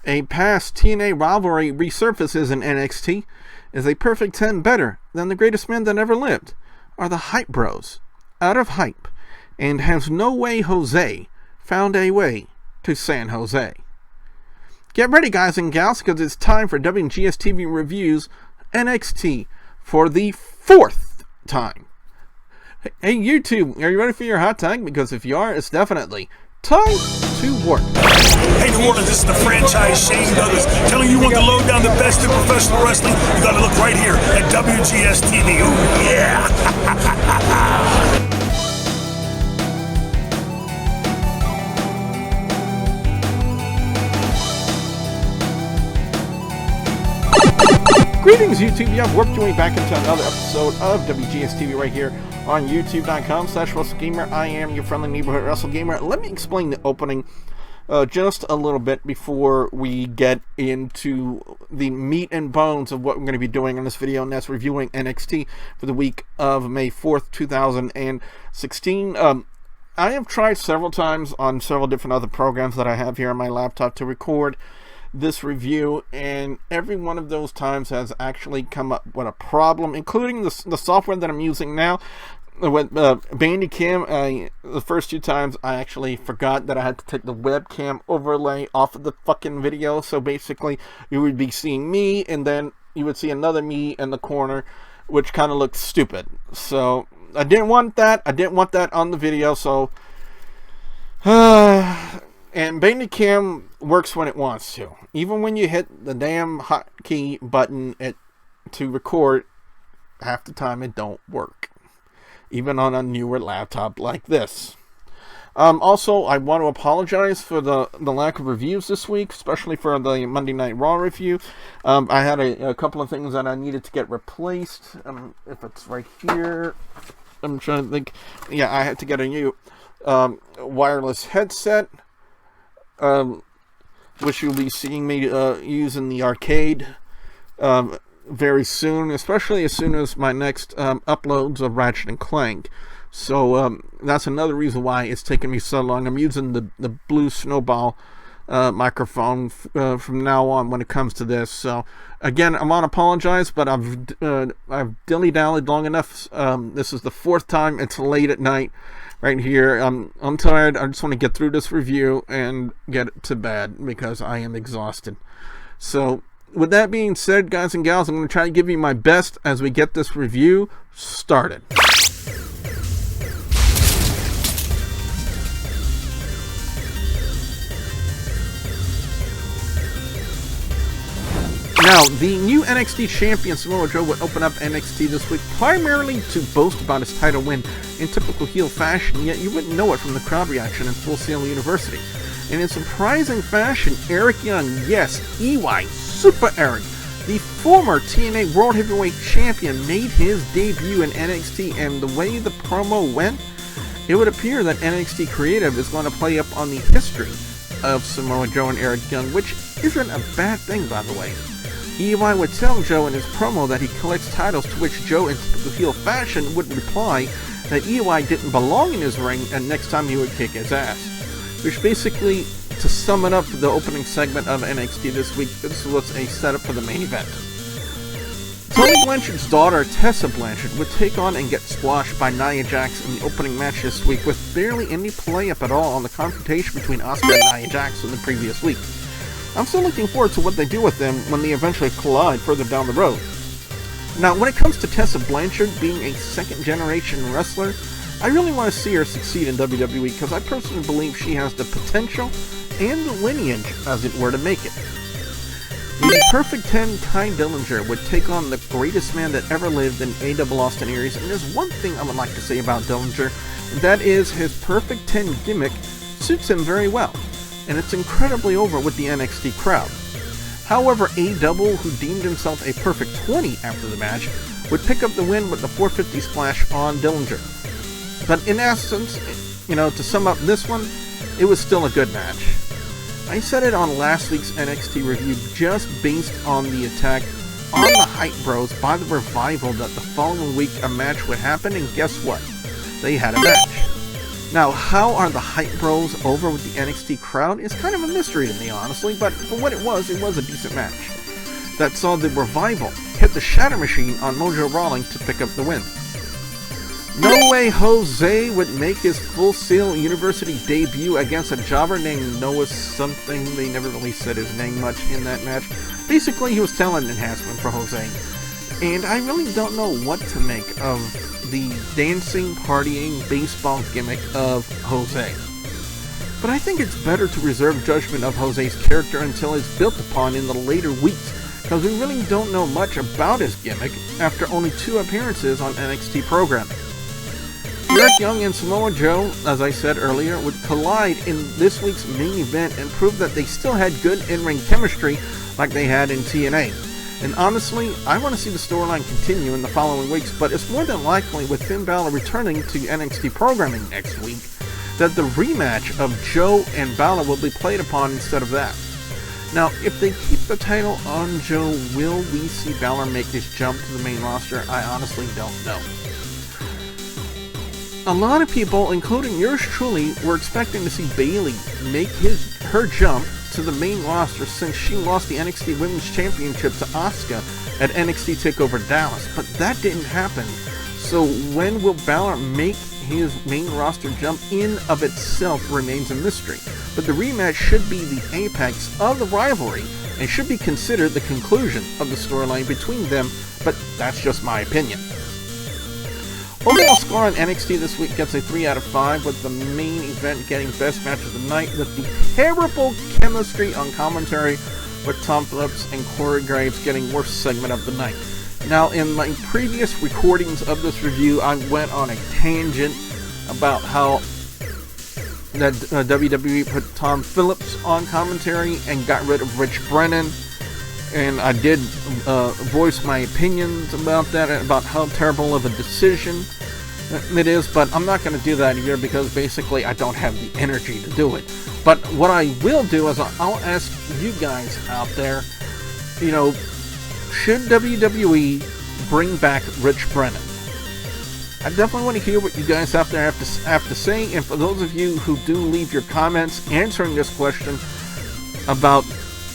A past TNA rivalry resurfaces in NXT. Is a perfect 10 better than the greatest man that ever lived? Are the Hype Bros out of hype? And has No Way Jose found a way to San Jose? Get ready, guys and gals, because it's time for WGS-TV Reviews NXT for the 4th time. Hey, YouTube, are you ready for your hot tag? Because if you are, it's definitely time to work. Hey, New Orleans, this is the franchise Shane Douglas telling you want to load down the best in professional wrestling. You got to look right here at WGS-TV. Ooh, yeah! Greetings, YouTube. You have worked your way back into another episode of WGS-TV right here on YouTube.com/WrestleGamer. I am your friendly neighborhood WrestleGamer. Let me explain the opening just a little bit before we get into the meat and bones of what we're going to be doing in this video, and that's reviewing NXT for the week of May 4th, 2016. I have tried several times on several different other programs that I have here on my laptop to record this review, and every one of those times has actually come up with a problem, including the software that I'm using now with Bandicam. The first 2 times I actually forgot that I had to take the webcam overlay off of the fucking video, so basically you would be seeing me and then you would see another me in the corner, which kind of looked stupid. So I didn't want that. I didn't want that on the video, so and Bandicam works when it wants to. Even when you hit the damn hotkey button to record, half the time it don't work. Even on a newer laptop like this. Also, I want to apologize for the lack of reviews this week, especially for the Monday Night Raw review. I had a couple of things that I needed to get replaced. If it's right here, I'm trying to think. Yeah, I had to get a new wireless headset, which you'll be seeing me use in the arcade very soon, especially as soon as my next uploads of Ratchet and Clank. So that's another reason why it's taken me so long. I'm using the Blue Snowball microphone from now on when it comes to this. So again, I want to apologize, but I've dilly-dallied long enough. This is the 4th time. It's late at night right here. I'm tired. I just want to get through this review and get it to bed because I am exhausted. So with that being said, guys and gals, I'm going to try to give you my best as we get this review started. Now, the new NXT champion Samoa Joe would open up NXT this week primarily to boast about his title win in typical heel fashion, yet you wouldn't know it from the crowd reaction in Full Sail University. And in surprising fashion, Eric Young, yes, EY, Super Eric, the former TNA World Heavyweight Champion, made his debut in NXT, and the way the promo went, it would appear that NXT Creative is going to play up on the history of Samoa Joe and Eric Young, which isn't a bad thing, by the way. EY would tell Joe in his promo that he collects titles, to which Joe, in typical heel fashion, would reply that EY didn't belong in his ring and next time he would kick his ass. Which basically, to sum it up, the opening segment of NXT this week, this was a setup for the main event. Tony Blanchard's daughter, Tessa Blanchard, would take on and get squashed by Nia Jax in the opening match this week, with barely any play-up at all on the confrontation between Asuka and Nia Jax in the previous week. I'm still looking forward to what they do with them when they eventually collide further down the road. Now, when it comes to Tessa Blanchard being a second-generation wrestler, I really want to see her succeed in WWE because I personally believe she has the potential and the lineage, as it were, to make it. The Perfect 10 Ty Dillinger would take on the greatest man that ever lived in AW Austin Aries, and there's one thing I would like to say about Dillinger, and that is his Perfect 10 gimmick suits him very well, and it's incredibly over with the NXT crowd. However, AW, who deemed himself a Perfect 20 after the match, would pick up the win with the 450 splash on Dillinger. But in essence, to sum up this one, it was still a good match. I said it on last week's NXT review, just based on the attack on the Hype Bros by the Revival, that the following week a match would happen, and guess what? They had a match. Now, how are the Hype Bros over with the NXT crowd is kind of a mystery to me, honestly, but for what it was a decent match that saw the Revival hit the Shatter Machine on Mojo Rawley to pick up the win. No Way Jose would make his Full Sail University debut against a jobber named Noah something. They never really said his name much in that match. Basically, he was talent enhancement for Jose. And I really don't know what to make of the dancing, partying, baseball gimmick of Jose. But I think it's better to reserve judgment of Jose's character until it's built upon in the later weeks, because we really don't know much about his gimmick after only 2 appearances on NXT programming. Eric Young and Samoa Joe, as I said earlier, would collide in this week's main event and prove that they still had good in-ring chemistry like they had in TNA. And honestly, I want to see the storyline continue in the following weeks, but it's more than likely with Finn Balor returning to NXT programming next week that the rematch of Joe and Balor will be played upon instead of that. Now, if they keep the title on Joe, will we see Balor make his jump to the main roster? I honestly don't know. A lot of people, including yours truly, were expecting to see Bayley make her jump to the main roster since she lost the NXT Women's Championship to Asuka at NXT TakeOver Dallas, but that didn't happen. So when will Balor make his main roster jump in of itself remains a mystery. But the rematch should be the apex of the rivalry and should be considered the conclusion of the storyline between them, but that's just my opinion. Overall score on NXT this week gets a 3 out of 5, with the main event getting best match of the night with the terrible chemistry on commentary, with Tom Phillips and Corey Graves getting worst segment of the night. Now, in my previous recordings of this review, I went on a tangent about how that WWE put Tom Phillips on commentary and got rid of Rich Brennan. And I did voice my opinions about that, about how terrible of a decision it is, but I'm not going to do that here because basically I don't have the energy to do it. But what I will do is I'll ask you guys out there, should WWE bring back Rich Brennan? I definitely want to hear what you guys out there have to say, and for those of you who do leave your comments answering this question about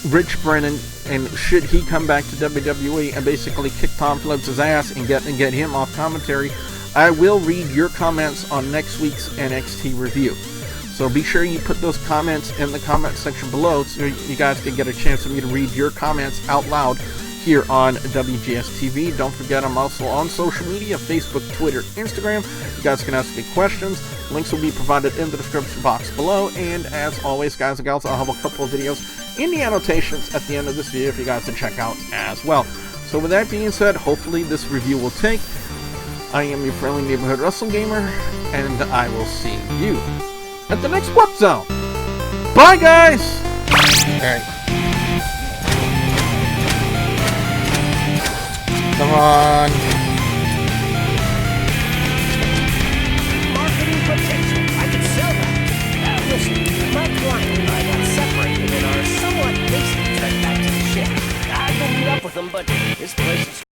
Rich Brennan, and should he come back to WWE and basically kick Tom Phillips' ass and get him off commentary, I will read your comments on next week's NXT review. So be sure you put those comments in the comment section below so you guys can get a chance for me to read your comments out loud here on WGS-TV. Don't forget, I'm also on social media, Facebook, Twitter, Instagram. You guys can ask me questions. Links will be provided in the description box below. And as always, guys and gals, I'll have a couple of videos in the annotations at the end of this video for you guys to check out as well. So with that being said, hopefully this review will take. I am your friendly neighborhood wrestling gamer, and I will see you at the next Warp Zone. Bye, guys! Alright. Come on.